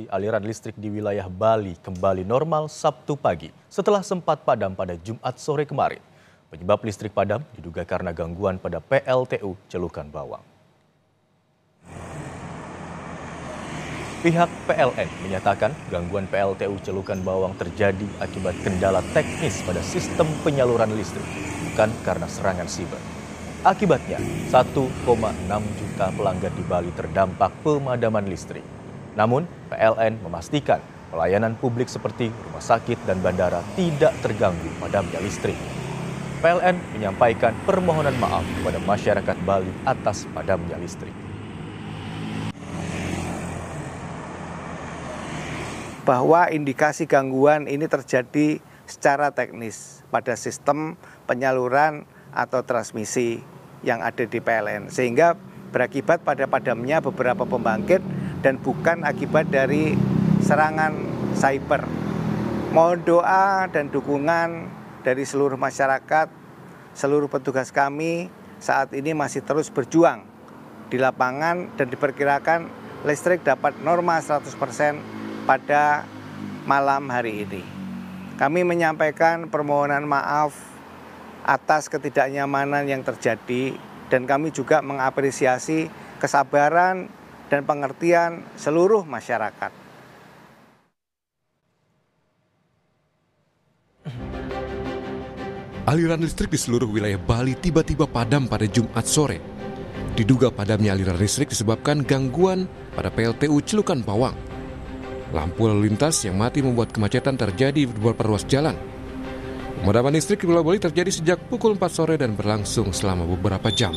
aliran listrik di wilayah Bali kembali normal Sabtu pagi setelah sempat padam pada Jumat sore kemarin. Penyebab listrik padam diduga karena gangguan pada PLTU Celukan Bawang. Pihak PLN menyatakan gangguan PLTU Celukan Bawang terjadi akibat kendala teknis pada sistem penyaluran listrik, bukan karena serangan siber. Akibatnya, 1,6 juta pelanggan di Bali terdampak pemadaman listrik. Namun, PLN memastikan pelayanan publik seperti rumah sakit dan bandara tidak terganggu padamnya listrik. PLN menyampaikan permohonan maaf kepada masyarakat Bali atas padamnya listrik. Bahwa indikasi gangguan ini terjadi secara teknis pada sistem penyaluran atau transmisi yang ada di PLN, sehingga berakibat pada padamnya beberapa pembangkit dan bukan akibat dari serangan cyber. Mohon doa dan dukungan dari seluruh masyarakat, seluruh petugas kami saat ini masih terus berjuang di lapangan dan diperkirakan listrik dapat normal 100% pada malam hari ini. Kami menyampaikan permohonan maaf atas ketidaknyamanan yang terjadi dan kami juga mengapresiasi kesabaran dan pengertian seluruh masyarakat. Aliran listrik di seluruh wilayah Bali tiba-tiba padam pada Jumat sore. Diduga padamnya aliran listrik disebabkan gangguan pada PLTU Celukan Bawang. Lampu lalu lintas yang mati membuat kemacetan terjadi di beberapa ruas jalan. Pemadaman listrik di Pulau Bali terjadi sejak pukul 4 sore dan berlangsung selama beberapa jam.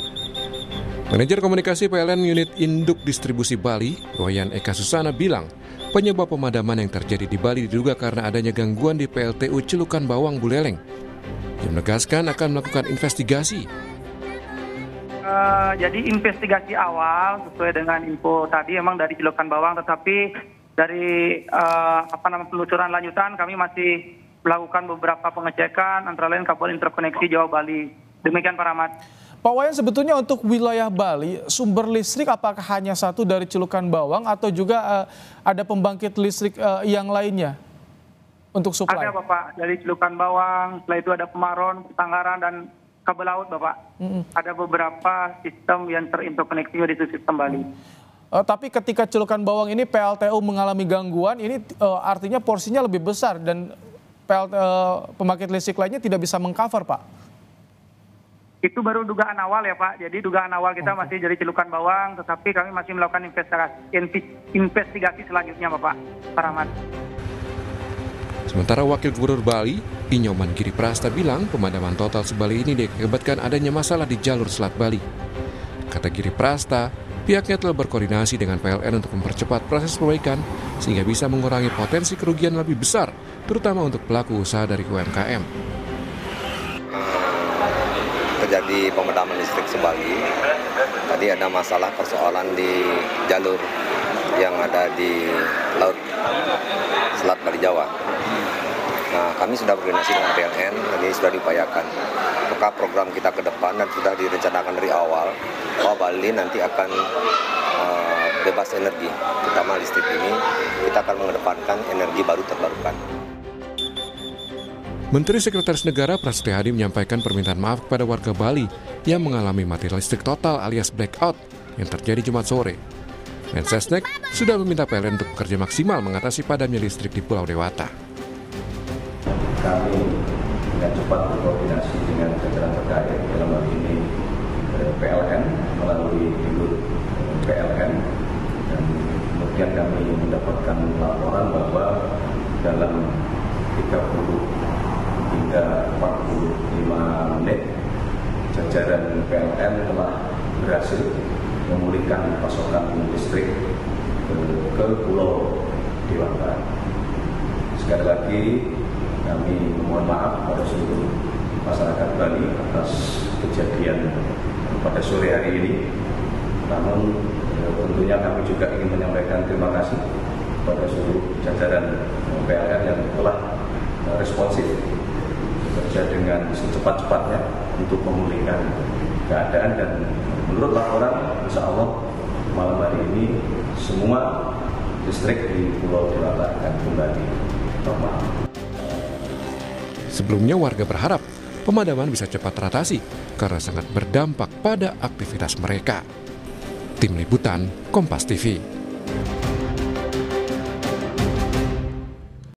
Manajer komunikasi PLN Unit Induk Distribusi Bali, Wayan Eka Susana bilang, penyebab pemadaman yang terjadi di Bali diduga karena adanya gangguan di PLTU Celukan Bawang Buleleng. Dia menegaskan akan melakukan investigasi. Jadi investigasi awal sesuai dengan info tadi memang dari Celukan Bawang, tetapi dari penelusuran lanjutan kami masih melakukan beberapa pengecekan antara lain kabel interkoneksi Jawa Bali. Demikian Pak Rahmat. Pak Wayan, sebetulnya untuk wilayah Bali sumber listrik apakah hanya satu dari Celukan Bawang atau juga ada pembangkit listrik yang lainnya untuk suplai? Ada Bapak, dari Celukan Bawang, setelah itu ada Pemaron, Tanggaran dan kabel laut Bapak. Ada beberapa sistem yang terinterkoneksi di sistem Bali. Tapi ketika Celukan Bawang ini PLTU mengalami gangguan, ini artinya porsinya lebih besar dan pembangkit listrik lainnya tidak bisa mengcover, Pak. Itu baru dugaan awal ya Pak. Jadi dugaan awal kita masih dari Celukan Bawang, tetapi kami masih melakukan investigasi selanjutnya Bapak. Pak Rahmat. Sementara Wakil Gubernur Bali, Inyoman Giri Prasta bilang pemadaman total sebali ini diakibatkan adanya masalah di jalur Selat Bali. Kata Giri Prasta, pihaknya telah berkoordinasi dengan PLN untuk mempercepat proses perbaikan sehingga bisa mengurangi potensi kerugian lebih besar, terutama untuk pelaku usaha dari UMKM. Terjadi pemadaman listrik sebali. Tadi ada masalah persoalan di jalur yang ada di Laut Selat Bali Jawa. Nah, kami sudah berkoordinasi dengan PLN, dan ini sudah diupayakan. Maka program kita ke depan dan sudah direncanakan dari awal bahwa Bali nanti akan bebas energi, terutama listrik ini kita akan mengedepankan energi baru terbarukan. Menteri Sekretaris Negara Prasetyo Hadi menyampaikan permintaan maaf kepada warga Bali yang mengalami mati listrik total alias blackout yang terjadi Jumat sore. Mensesnek sudah meminta PLN untuk bekerja maksimal mengatasi padamnya listrik di Pulau Dewata. Kami dengan cepat berkoordinasi dengan jajaran terkait, dalam hal ini PLN melalui Induk PLN, dan kemudian kami mendapatkan laporan bahwa dalam 30 hingga 45 menit jajaran PLN telah berhasil memulihkan pasokan listrik ke Pulau Dewata. Sekali lagi kami memohon maaf pada seluruh masyarakat Bali atas kejadian pada sore hari ini. Namun tentunya kami juga ingin menyampaikan terima kasih kepada seluruh jajaran PLN yang telah responsif bekerja dengan secepat-cepatnya untuk memulihkan keadaan, dan menurut laporan insya Allah malam hari ini semua listrik di Pulau Dewata akan kembali normal. Sebelumnya warga berharap pemadaman bisa cepat teratasi karena sangat berdampak pada aktivitas mereka. Tim Liputan, Kompas TV.